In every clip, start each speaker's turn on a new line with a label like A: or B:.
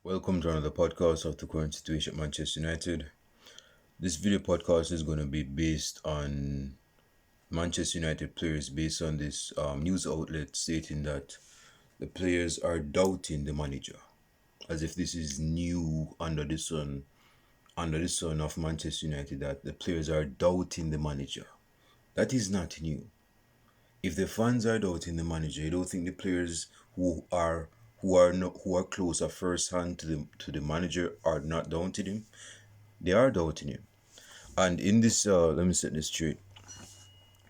A: Welcome to another podcast of the current situation at Manchester United. This video podcast is going to be based on Manchester United players, based on this news outlet stating that the players are doubting the manager, as if this is new under the sun of Manchester United, that the players are doubting the manager. That is not new. If the fans are doubting the manager, you don't think the players who are closer first hand to the manager are not doubting him? They are doubting him. And in this, let me set this straight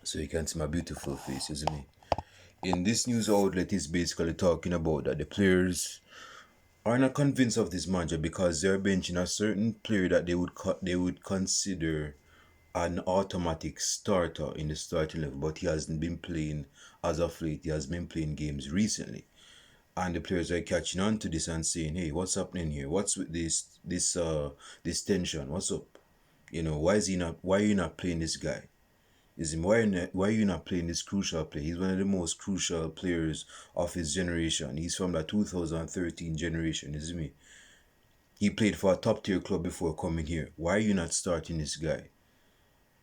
A: so you can see my beautiful face, isn't it? In this news outlet, is basically talking about that the players are not convinced of this manager because they're benching a certain player that they would consider an automatic starter in the starting level, but he hasn't been playing as of late. He has been playing games recently, and the players are catching on to this and saying, "Hey, what's happening here? What's with this tension? What's up? Why is he not? Why are you not playing this guy? Why are you not playing this crucial player? He's one of the most crucial players of his generation. He's from the 2013 generation, isn't he? He played for a top tier club before coming here. Why are you not starting this guy?"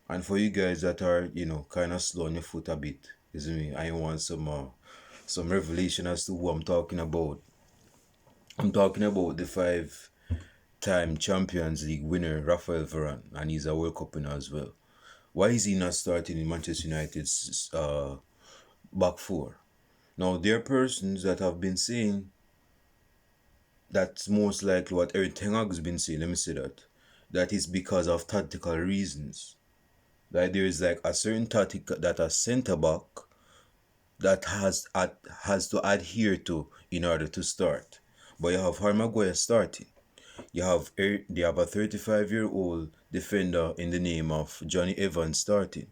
A: And for you guys that are, kind of slow on your foot a bit, isn't me? I want some revelation as to who I'm talking about. I'm talking about the five-time Champions League winner Raphael Varane, and he's a World Cup winner as well. Why is he not starting in Manchester United's back four? Now, there are persons that have been saying that's most likely what Eric Ten Hag's been saying. Let me say that. That is because of tactical reasons. That there is like a certain tactic that a centre back that has to adhere to in order to start. But you have Harry Maguire starting. They have a 35-year-old defender in the name of Johnny Evans starting.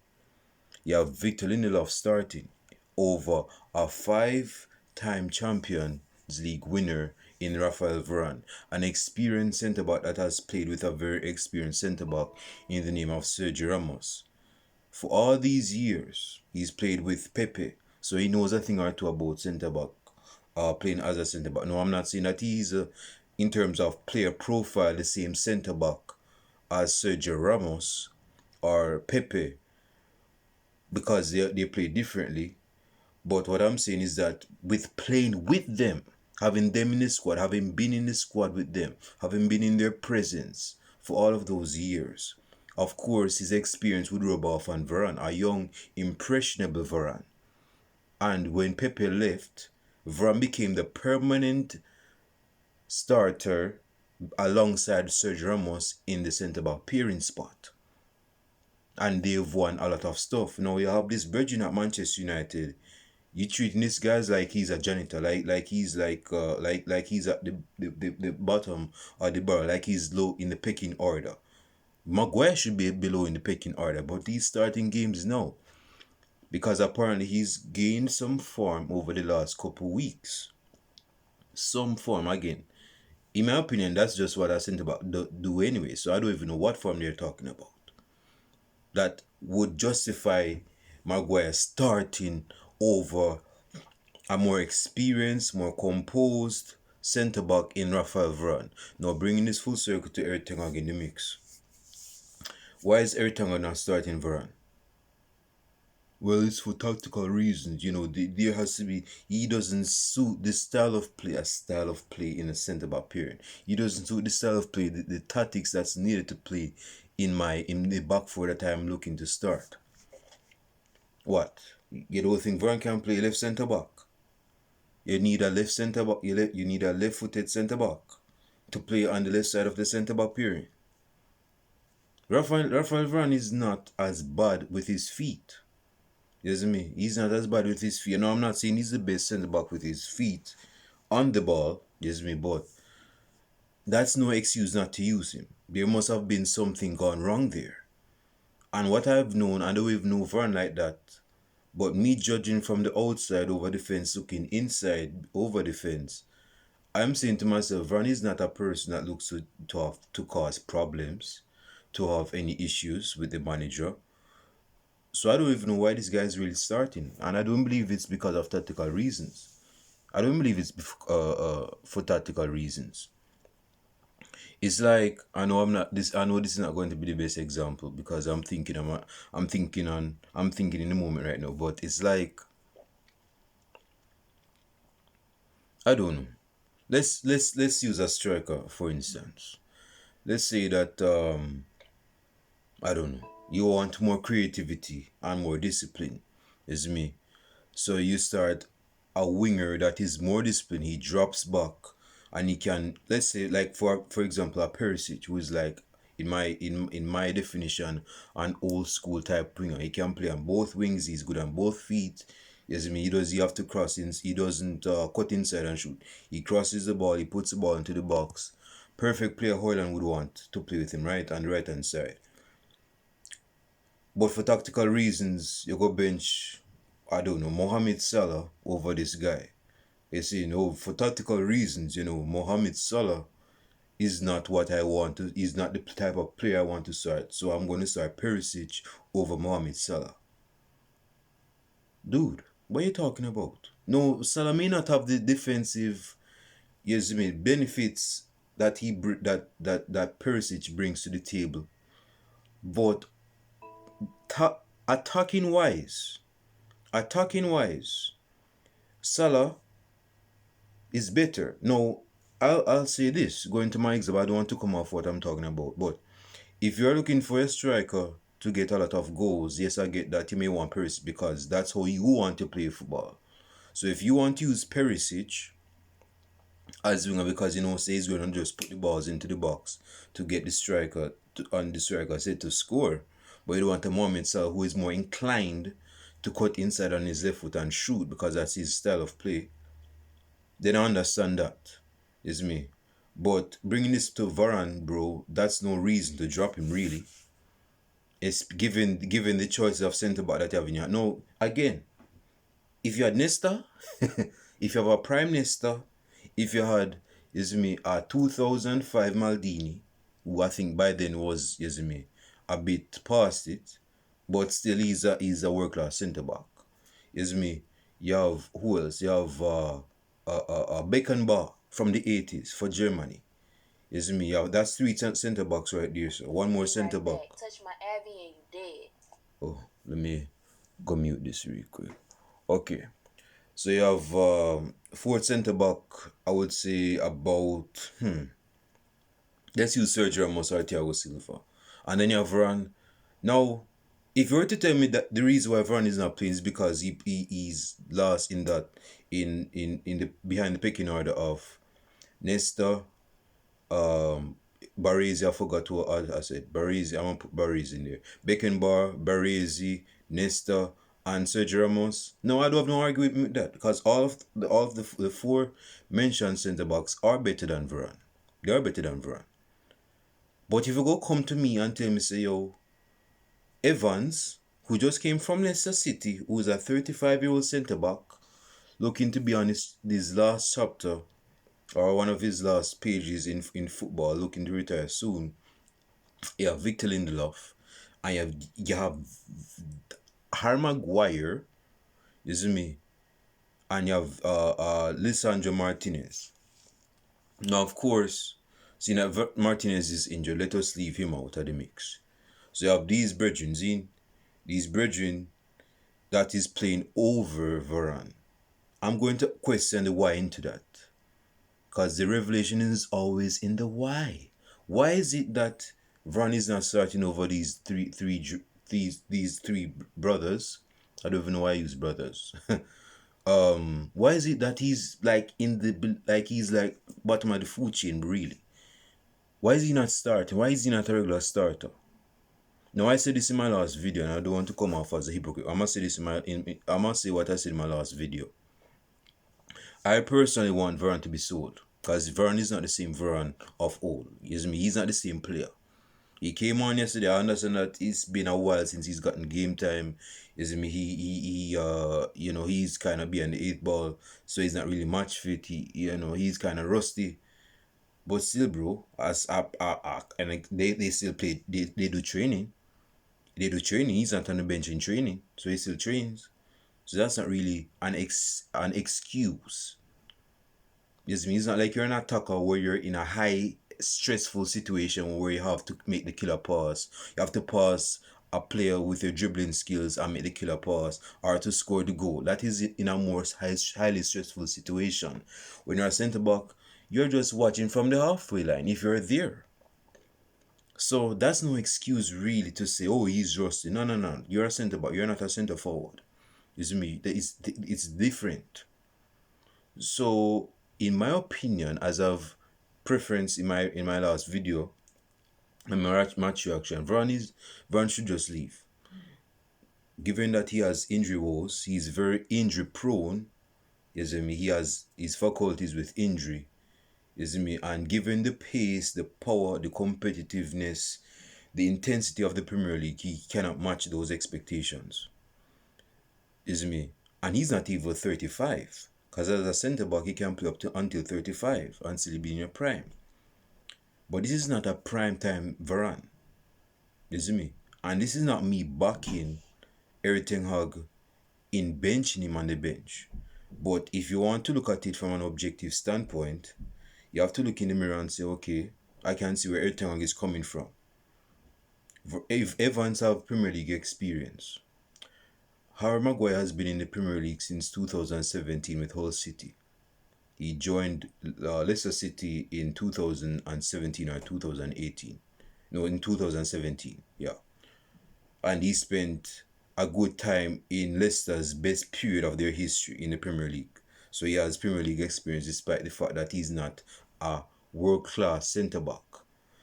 A: You have Victor Lindelof starting over a five-time Champions League winner in Raphael Varane, an experienced centre back that has played with a very experienced centre back in the name of Sergio Ramos. For all these years, he's played with Pepe, so he knows a thing or two about centre back, playing as a centre back. No, I'm not saying that he's, in terms of player profile, the same centre back as Sergio Ramos or Pepe, because they play differently. But what I'm saying is that with playing with them, having them in the squad, having been in the squad with them, having been in their presence for all of those years, of course, his experience would rub off on Varane, a young, impressionable Varane. And when Pepe left, Varane became the permanent starter alongside Sergio Ramos in the centre-back pairing spot. And they've won a lot of stuff. Now you have this virgin at Manchester United. You treating this guy like he's a janitor, like he's like he's at the bottom of the barrel, like he's low in the pecking order. Maguire should be below in the pecking order, but he's starting games now because apparently he's gained some form over the last couple weeks. Some form again. In my opinion, that's just what I think about do anyway. So I don't even know what form they're talking about. That would justify Maguire starting over a more experienced, more composed centre back in Raphael Varane. Now bringing this full circle to Eric Ten Hag in the mix. Why is Eric Ten Hag not starting Varane? Well, it's for tactical reasons. There has to be. He doesn't suit the style of play in a centre back period. He doesn't suit the style of play, the tactics that's needed to play in the back four that I'm looking to start. What? You don't think Varane can play left centre back? You need a left centre back. You need a left-footed centre back to play on the left side of the centre back period. Raphael Varane is not as bad with his feet. You see me? He's not as bad with his feet. No, I'm not saying he's the best centre back with his feet on the ball. You see me? But that's no excuse not to use him. There must have been something gone wrong there. And what I've known, I don't even know Varane like that. But me judging from the outside over the fence, looking inside over the fence, I'm saying to myself, Varane is not a person that looks to cause problems, to have any issues with the manager. So I don't even know why this guy is really starting. And I don't believe it's because of tactical reasons. I don't believe it's for tactical reasons. It's like I know this is not going to be the best example because I'm thinking in the moment right now, but it's like I don't know. Let's use a striker for instance. Let's say that I don't know. You want more creativity and more discipline. Is me. So you start a winger that is more disciplined. He drops back and he can, let's say like for example a Perisic who is like in my definition an old school type winger. He can play on both wings. He's good on both feet. Yes, I mean he have to cross in. He doesn't cut inside and shoot. He crosses the ball. He puts the ball into the box. Perfect player Hoyland would want to play with him right on the right hand side. But for tactical reasons, you go bench, I don't know, Mohamed Salah over this guy. You see, for tactical reasons, Mohamed Salah is not what I want to, is not the type of player I want to start. So I'm going to start Perisic over Mohamed Salah. Dude, what are you talking about? No, Salah may not have the defensive, yes, I mean, benefits that that Perisic brings to the table. But attacking wise, attacking wise, Salah is better. No, I'll say this. Going to my example, I don't want to come off what I'm talking about. But if you're looking for a striker to get a lot of goals, yes, I get that you may want Perisic because that's how you want to play football. So if you want to use Perisic as winger because say he's going to just put the balls into the box to get the striker on the striker said to score, but you don't want a Mohamed Salah who is more inclined to cut inside on his left foot and shoot because that's his style of play. Then I understand that. Is me. But bringing this to Varane, bro, that's no reason to drop him really. It's given the choice of centre back that you have in your no again. If you had Nesta, if you have a prime Nesta, if you had is me a 2005 Maldini, who I think by then was is me a bit past it, but still he's a world class centre back. Is me. You have who else? You have Beckenbauer from the 80s for Germany. Is me. Yeah, that's three centre backs right there. So one more centre back. Touch my Abby and you dead. Oh, let me go mute this real quick. Okay. So you have fourth centre back. I would say about let's use Sergio Ramos or Thiago Silva, and then you have Varane. Now, if you were to tell me that the reason why Varane is not playing is because he's lost in that in the behind the pecking order of Nesta, Baresi, I forgot what I said. Baresi, I'm gonna put Baresi in there. Beckenbauer, Baresi, Nesta, and Sergio Ramos. No, I don't have no argument with that because all of the four mentioned centre backs are better than Varane. They are better than Varane. But if you go come to me and tell me say yo, Evans, who just came from Leicester City, who's a 35-year-old centre back, looking to be on this last chapter or one of his last pages in football, looking to retire soon. You have Victor Lindelof, and you have Harry Maguire, isn't me, and you have Lisandro Martinez. Now, of course, seeing that Martinez is injured, let us leave him out of the mix. So you have these brethren that is playing over Varane. I'm going to question the why into that. Because the revelation is always in the why. Why is it that Varane is not starting over these three brothers? I don't even know why I use brothers. Why is it that he's like he's like bottom of the food chain really? Why is he not starting? Why is he not a regular starter? Now I said this in my last video, and I don't want to come off as a hypocrite. I must say this I must say what I said in my last video. I personally want Varane to be sold because Varane is not the same Varane of old. He's not the same player. He came on yesterday. I understand that it's been a while since he's gotten game time. He's kind of behind the eight ball, so he's not really match fit. He's kind of rusty. But still, bro, and they still play. They do training. They do training. He's not on the bench in training, so he still trains. So that's not really an excuse. It's not like you're an attacker where you're in a high stressful situation where you have to make the killer pass. You have to pass a player with your dribbling skills and make the killer pass, or to score the goal. That is in a more highly stressful situation. When you're a centre back, you're just watching from the halfway line if you're there. So that's no excuse really to say, oh, he's rusty. No, no, no. You're a centre back. You're not a centre forward. You see me? It's different. So, in my opinion, as of preference in my last video, and my match reaction, Varane should just leave. Given that he has injury woes, he's very injury prone. You see me? He has his faculties with injury. You see me? And given the pace, the power, the competitiveness, the intensity of the Premier League, he cannot match those expectations. You see me? And he's not even 35. Because as a centre back, he can play up to until 35 and still be in your prime. But this is not a prime time Varane. You see me? And this is not me backing Erik ten Hag in benching him on the bench. But if you want to look at it from an objective standpoint, you have to look in the mirror and say, okay, I can see where Erik ten Hag is coming from. If Evans have Premier League experience, Harry Maguire has been in the Premier League since 2017 with Hull City. He joined Leicester City in 2017 or 2018. No, in 2017, yeah. And he spent a good time in Leicester's best period of their history in the Premier League. So he has Premier League experience despite the fact that he's not a world-class centre-back.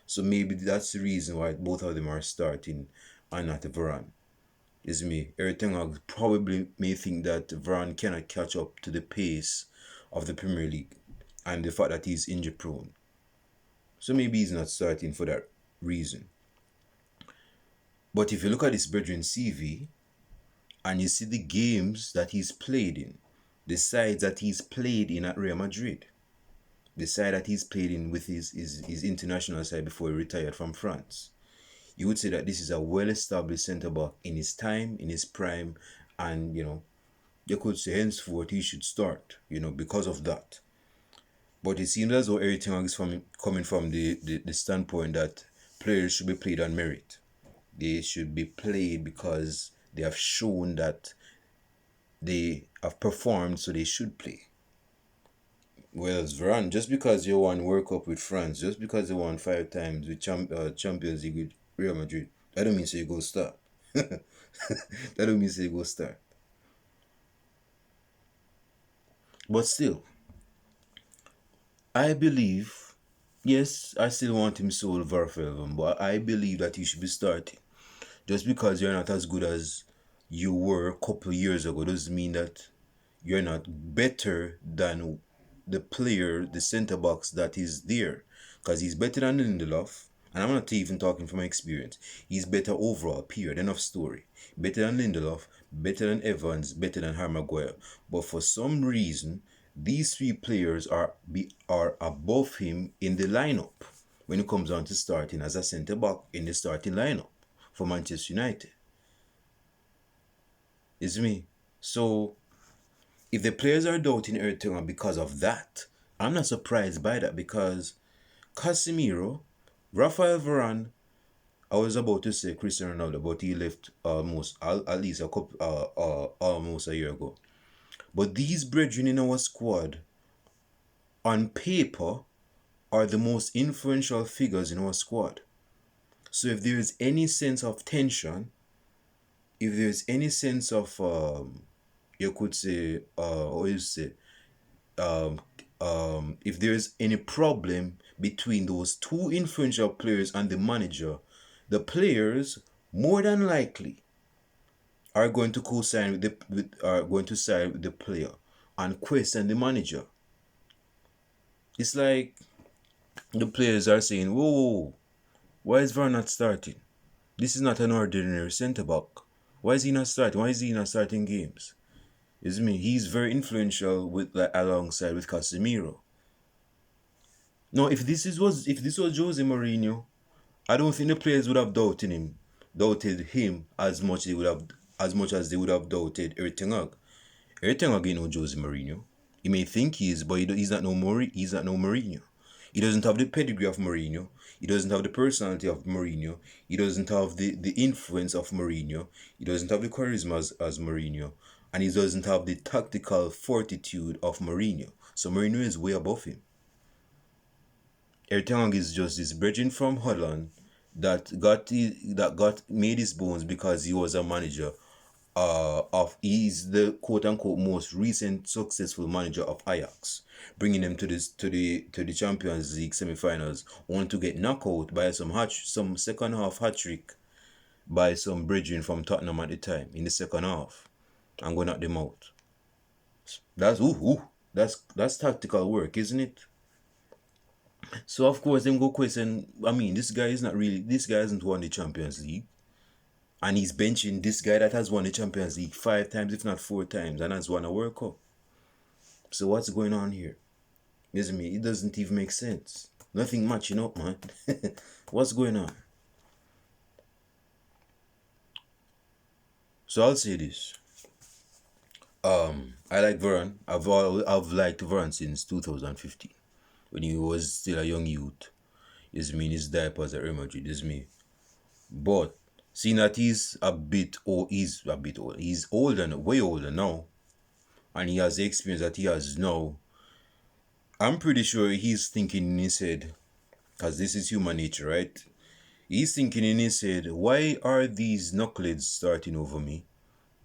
A: So maybe that's the reason why both of them are starting and not Varane. Is me. Erik ten Hag probably may think that Varane cannot catch up to the pace of the Premier League and the fact that he's injury prone. So maybe he's not starting for that reason. But if you look at his brethren CV and you see the games that he's played in, the sides that he's played in at Real Madrid, the side that he's played in with his international side before he retired from France, you would say that this is a well-established centre-back in his time, in his prime, and, you could say henceforth he should start, because of that. But it seems as though Erik ten Hag is coming from the standpoint that players should be played on merit. They should be played because they have shown that they have performed, so they should play. Whereas Varane, just because you won World Cup with France, just because you won 5 times with Champions League with Real Madrid, that don't mean say you go start. That don't mean say you go start. But still, I believe, yes, I still want him sold Raphael, but I believe that he should be starting. Just because you're not as good as you were a couple of years ago doesn't mean that you're not better than the player, the centre backs that is there. Because he's better than Lindelof. And I'm not even talking from my experience. He's better overall, period. Enough story. Better than Lindelof, better than Evans, better than Harry Maguire. But for some reason, these 3 players are above him in the lineup when it comes down to starting as a centre back in the starting lineup for Manchester United. It's me. So if the players are doubting Erik ten Hag because of that, I'm not surprised by that, because Casemiro, Raphael Varane, I was about to say Cristiano Ronaldo, but he left at least almost a year ago. But these brethren in our squad, on paper, are the most influential figures in our squad. So if there is any sense of tension, if there is any sense of you could say, if there is any problem between those 2 influential players and the manager, the players more than likely are going to co-sign are going to side with the player and question the manager. It's like the players are saying, whoa, why is Varane not starting? This is not an ordinary centre back. Why is he not starting? Why is he not starting games? It's me. He's very influential alongside with Casemiro. No, if this was Jose Mourinho, I don't think the players would have doubted him as much as they would have doubted Erik ten Hag. Erik ten Hag ain't no Jose Mourinho. He may think he is, but he's not no Mourinho. He doesn't have the pedigree of Mourinho. He doesn't have the personality of Mourinho. He doesn't have the influence of Mourinho. He doesn't have the charisma as Mourinho. And he doesn't have the tactical fortitude of Mourinho. So Mourinho is way above him. Ertang is just this bridging from Holland that got made his bones because he was a manager of he's the quote unquote most recent successful manager of Ajax, bringing them to the Champions League semi-finals, only to get knocked out by some second half hat trick by some bridging from Tottenham at the time in the second half, and go knock them out. That's that's tactical work, isn't it? So of course them go question. I mean, this guy hasn't won the Champions League. And he's benching this guy that has won the Champions League 5 times, if not 4 times, and has won a World Cup. So what's going on here? Isn't me? It doesn't even make sense. Nothing matching up, man. What's going on? So I'll say this. I like Varane. I've liked Varane since 2015, when he was still a young youth. Is me in his diapers at Real Madrid. Is me. But seeing that he's a bit old. He's older, way older now, and he has the experience that he has now. I'm pretty sure he's thinking in his head, because this is human nature, right? He's thinking in his head, why are these knuckleheads starting over me?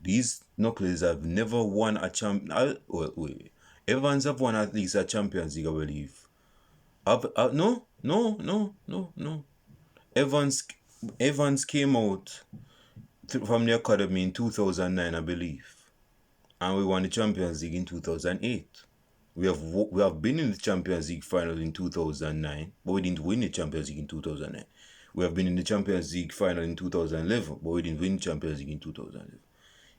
A: These knuckleheads have never won a wait. Evans have won at least a Champions League, I believe. No, no, no, no, no. Evans Evans came out from the academy in 2009, I believe, and we won the Champions League in 2008. We have been in the Champions League final in 2009, but we didn't win the Champions League in 2009. We have been in the Champions League final in 2011, but we didn't win the Champions League in 2011.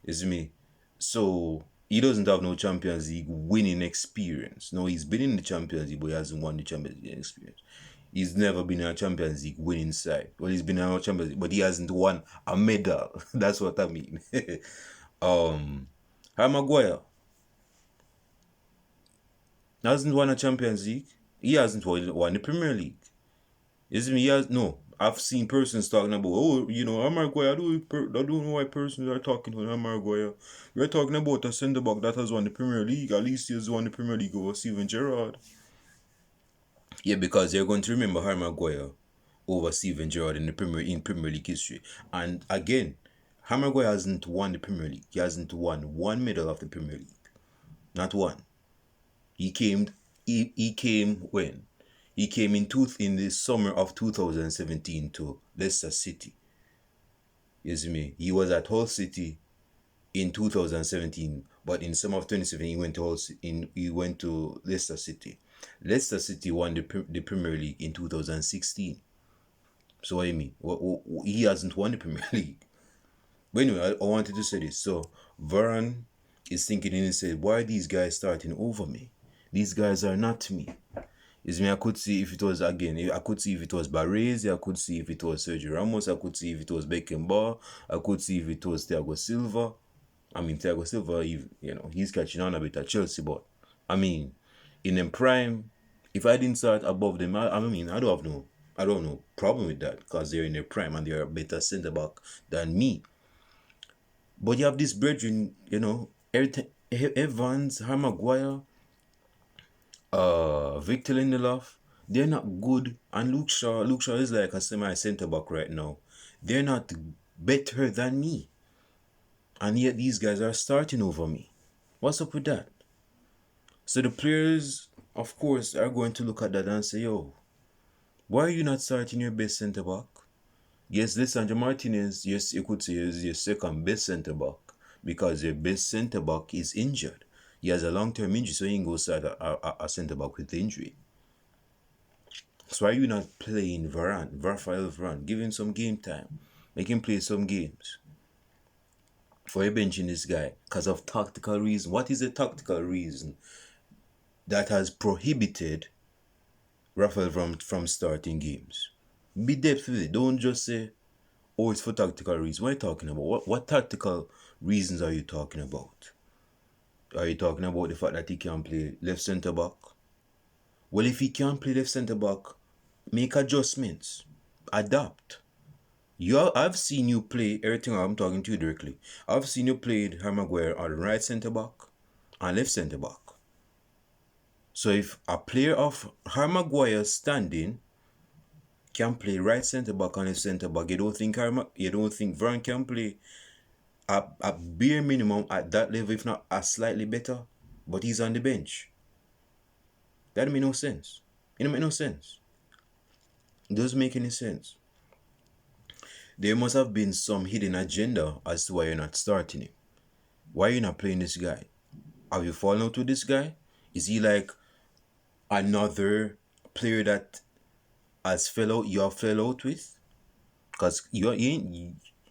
A: It's me. So he doesn't have no Champions League winning experience. No, he's been in the Champions League, but he hasn't won the Champions League experience. He's never been in a Champions League winning side. Well, he's been in a Champions League, but he hasn't won a medal. That's what I mean. Harry Maguire hasn't won a Champions League. He hasn't won the Premier League. Isn't he? He has no. I've seen persons talking about, oh, Harry Maguire. I don't know why persons are talking about Harry Maguire. We're talking about a centre back that has won the Premier League. At least he has won the Premier League over Steven Gerrard. Yeah, because you're going to remember Harry Maguire over Steven Gerrard in Premier League history. And again, Harry Maguire hasn't won the Premier League. He hasn't won one medal of the Premier League. Not one. He came when? He came in the summer of 2017 to Leicester City. You see me? He was at Hull City in 2017, but in summer of 2017 he went to Leicester City. Leicester City won the Premier League in 2016. So what do you mean? He hasn't won the Premier League. But anyway, I wanted to say this. So Varane is thinking in his head, why are these guys starting over me? These guys are not me. Is me, I could see if it was Baresi, I could see if it was Sergio Ramos, I could see if it was Beckenbauer, I could see if it was Thiago Silva. I mean, Thiago Silva, he's catching on a bit at Chelsea, but I mean, in them prime, if I didn't start above them, I don't have no problem with that, because they're in their prime and they're a better centre back than me. But you have this brethren, Evans, Harry Maguire, Victor Lindelof, they're not good. And Luke Shaw is like a semi centre back right now. They're not better than me. And yet these guys are starting over me. What's up with that? So the players, of course, are going to look at that and say, yo, why are you not starting your best centre back? Yes, Lisandro Martinez, yes, you could say is your second best centre back, because your best centre back is injured. He has a long-term injury, so he can go start a centre back with the injury. So why are you not playing Raphael Varane? Give him some game time. Make him play some games. For you benching this guy because of tactical reason. What is the tactical reason that has prohibited Raphael from starting games? Be depth with it. Don't just say, oh, it's for tactical reasons. What are you talking about? What tactical reasons are you talking about? Are you talking about the fact that he can play left centre back? Well, if he can't play left centre back, make adjustments, adapt. I've seen you play everything. I'm talking to you directly. I've seen you play Harry Maguire on right centre back and left centre back. So if a player of Harry Maguire's standing can play right centre back and left centre back, you don't think Varane can play a bare minimum at that level, if not a slightly better, but he's on the bench. That don't make no sense. It don't make no sense. It doesn't make any sense. There must have been some hidden agenda as to why you're not starting him. Why are you not playing this guy? Have you fallen out with this guy? Is he like another player that you have fell out with? Because you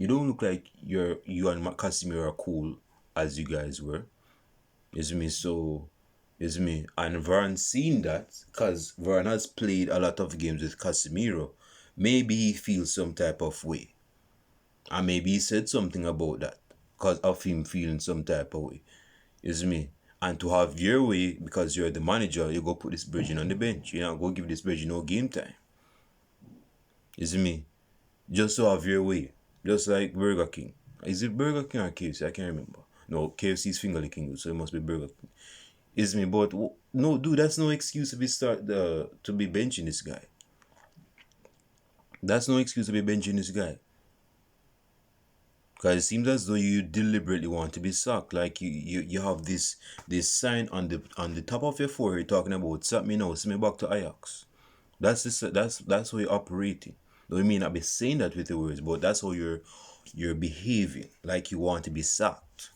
A: don't look like you and Casimiro are cool as you guys were. Is me so is me and Varane seen that because Varane has played a lot of games with Casemiro. Maybe he feels some type of way. And maybe he said something about that because of him feeling some type of way. Is me. And to have your way, because you're the manager, you go put this Bridging on the bench. You know, go give this Bridging no game time. Is me. Just to have your way. Just like Burger King. Is it Burger King or KFC? I can't remember. No, KFC's finger licking, so it must be Burger King. Is me, but no, dude, that's no excuse to be benching this guy. That's no excuse to be benching this guy. Because it seems as though you deliberately want to be sacked. Like you have this sign on the top of your forehead talking about sack me now, send me back to Ajax. That's how you're operating. Though you may not be saying that with the words, but that's how you're behaving. Like you want to be sacked.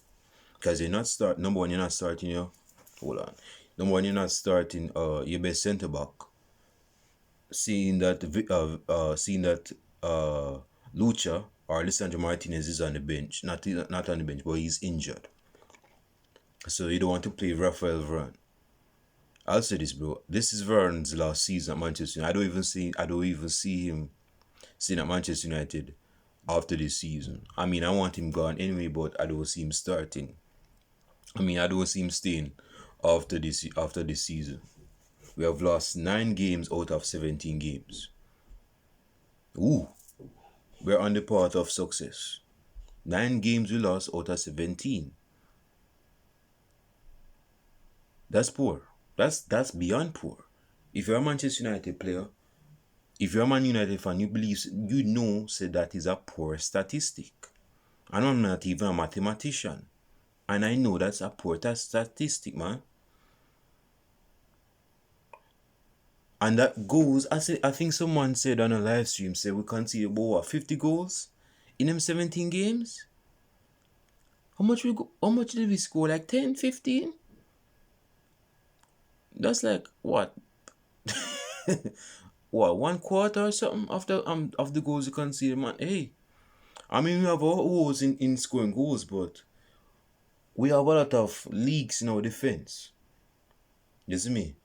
A: Because number one, you're not starting your hold on. Number one, you're not starting your best centre back. Seeing that Lucha or Lisandro Martinez is on the bench, not on the bench, but he's injured. So you don't want to play Raphael Varane. I'll say this, bro. This is Varane's last season at Manchester United. I don't even see him staying at Manchester United after this season. I mean, I want him gone anyway, but I don't see him starting. I mean, I don't see him staying after this season. We have lost 9 games out of 17 games. Ooh, we're on the path of success. 9 games we lost out of 17. That's poor. That's beyond poor. If you're a Manchester United player, if you're a Man United fan, say that is a poor statistic. And I'm not even a mathematician. And I know that's a poor statistic, man. And that goes, I think someone said on a live stream, say we conceded about 50 goals in them 17 games. How much did we score? Like 10, 15? That's like what? What, 1/4 or something of the goals you conceded, man? Hey, I mean we have our woes in scoring goals, but we have a lot of leaks in our defense. You see me?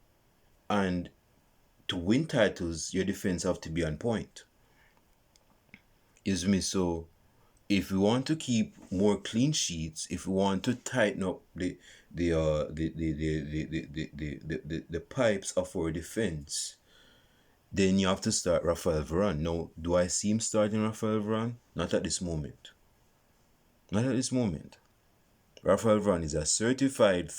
A: And to win titles, your defense have to be on point. Is me? So if we want to keep more clean sheets, if we want to tighten up the pipes of our defense, then you have to start Raphael Varane. Now, do I see him starting Raphael Varane? Not at this moment. Not at this moment. Raphael Varane is a certified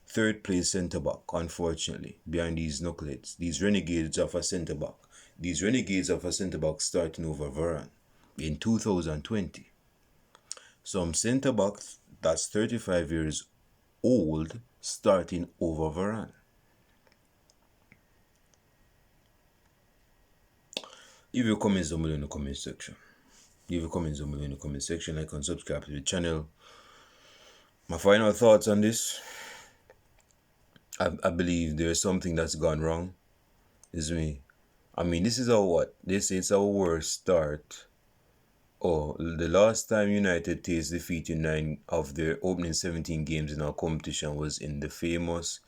A: third place centre back, unfortunately, behind these knuckleheads, these renegades of a centre back. These renegades of a centre back starting over Varane in 2020. Some centre back that's 35 years old starting over Varane. Leave your comments down below in the comment section. Like and subscribe to the channel. My final thoughts on this. I believe there's something that's gone wrong. Is me. I mean, this is they say it's our worst start. Oh, the last time United tasted defeat in 9 of their opening 17 games in our competition was in the famous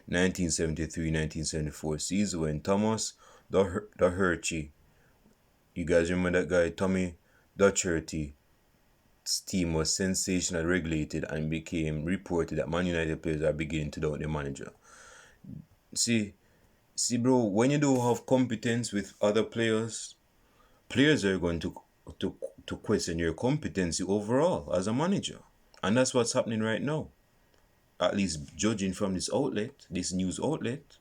A: 1973-1974 season when Thomas Doherty, you guys remember that guy, Tommy Docherty, team was sensational regulated and became reported that Man United players are beginning to doubt their manager. See, see, bro, when you don't have competence with other players, players are going to to question your competency overall as a manager, and that's what's happening right now. At least judging from this outlet, this news outlet.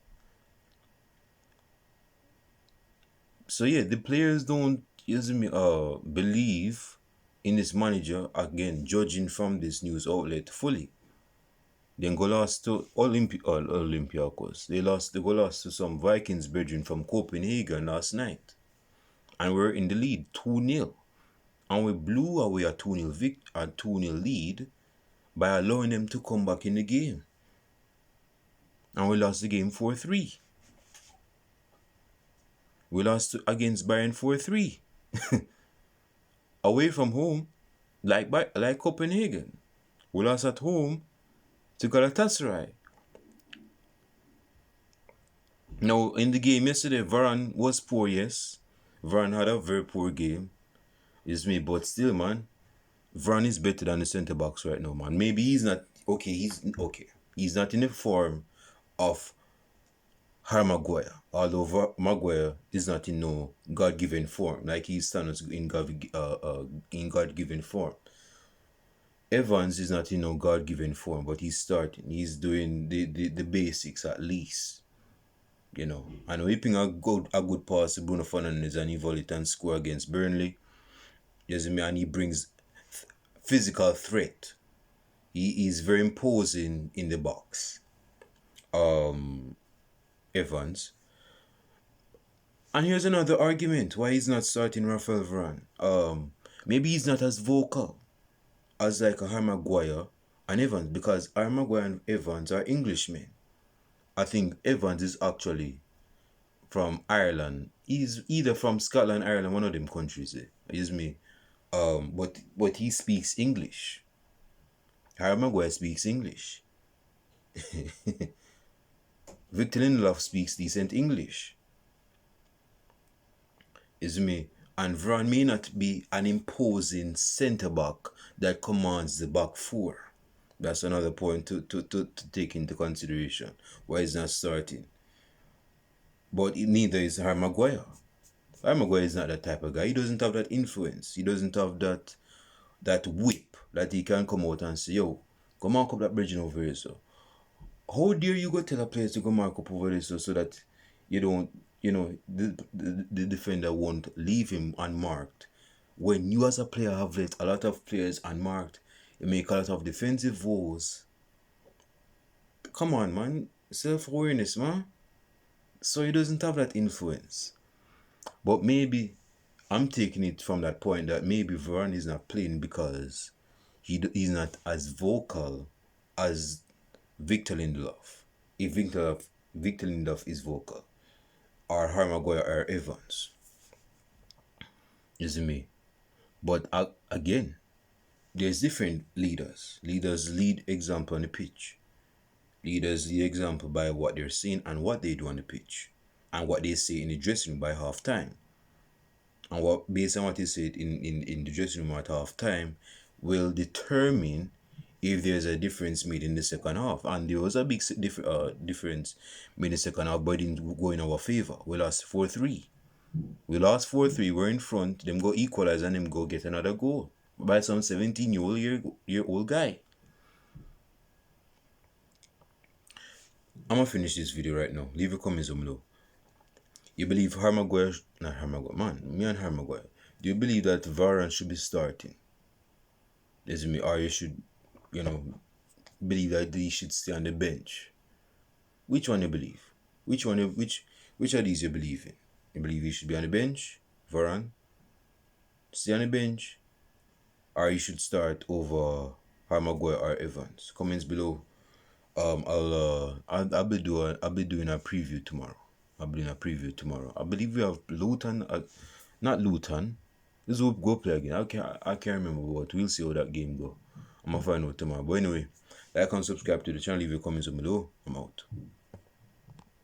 A: So yeah, the players don't believe in this manager again, judging from this news outlet fully. Then go lost to Olympiacos. They go lost to some Vikings brethren from Copenhagen last night. And we're in the lead 2-0. And we blew away a 2-0 lead by allowing them to come back in the game. And we lost the game 4-3. We lost against Bayern 4-3. Away from home, like Copenhagen. We lost at home to Galatasaray. Now, in the game yesterday, Varane was poor, yes. Varane had a very poor game. It's me, but still, man, Varane is better than the centre backs right now, man. Maybe he's not okay. He's not in the form of Harry Maguire, although Maguire is not in no God-given form, like he's standards in God-given form. Evans is not in no God-given form, but he's starting. He's doing the basics at least. You know, and whipping a good pass to Bruno Fernandes and he volleyed and score against Burnley. Yes, and he brings physical threat. He is very imposing in the box. Evans. And here's another argument why he's not starting Raphael Varane. Maybe he's not as vocal as like a Harry Maguire and Evans, because Harry Maguire and Evans are Englishmen. I think Evans is actually from Ireland. He's either from Scotland, Ireland, one of them countries. Is me. But he speaks English. Harry Maguire speaks English. Victor Lindelof speaks decent English. Is me. And Varane may not be an imposing centre back that commands the back four. That's another point to take into consideration. Why he's not starting. But neither is Harry Maguire. Harry Maguire is not that type of guy. He doesn't have that influence. He doesn't have that whip that he can come out and say, yo, go mark up that bridge over here, so. How dare you go tell a player to go mark up over there so that you don't, the defender won't leave him unmarked. When you as a player have let a lot of players unmarked, you make a lot of defensive woes. Come on, man. Self-awareness, man. So he doesn't have that influence. But maybe I'm taking it from that point that maybe Varane is not playing because he's not as vocal as Victor Lindelof. If Victor Lindelof is vocal, or Harry Maguire or Evans. You see me? But again, there's different leaders. Leaders lead example on the pitch. Leaders lead example by what they're saying and what they do on the pitch. And what they say in the dressing room by half time. And what based on what they said in the dressing room at half time will determine if there's a difference made in the second half. And there was a big difference made in the second half, but it didn't go in our favor. We lost 4-3. We're in front. Them go equalize and them go get another goal by some 17-year-old guy. I'm gonna finish this video right now. Leave your comments down below. You believe Harry Maguire, not Harry Maguire, man, me and Harry Maguire. Do you believe that Varane should be starting? Is me, or you should, believe that he should stay on the bench? Which one you believe? Which of these you believe in? You believe he should be on the bench, Varane? Stay on the bench, or you should start over Harry Maguire or Evans? Comments below. I'll be doing a preview tomorrow. I believe we have Luton, not Luton. This will go play again. I can't remember, but we'll see how that game go. I'm gonna find out tomorrow. But anyway, like and subscribe to the channel. Leave your comments below. I'm out.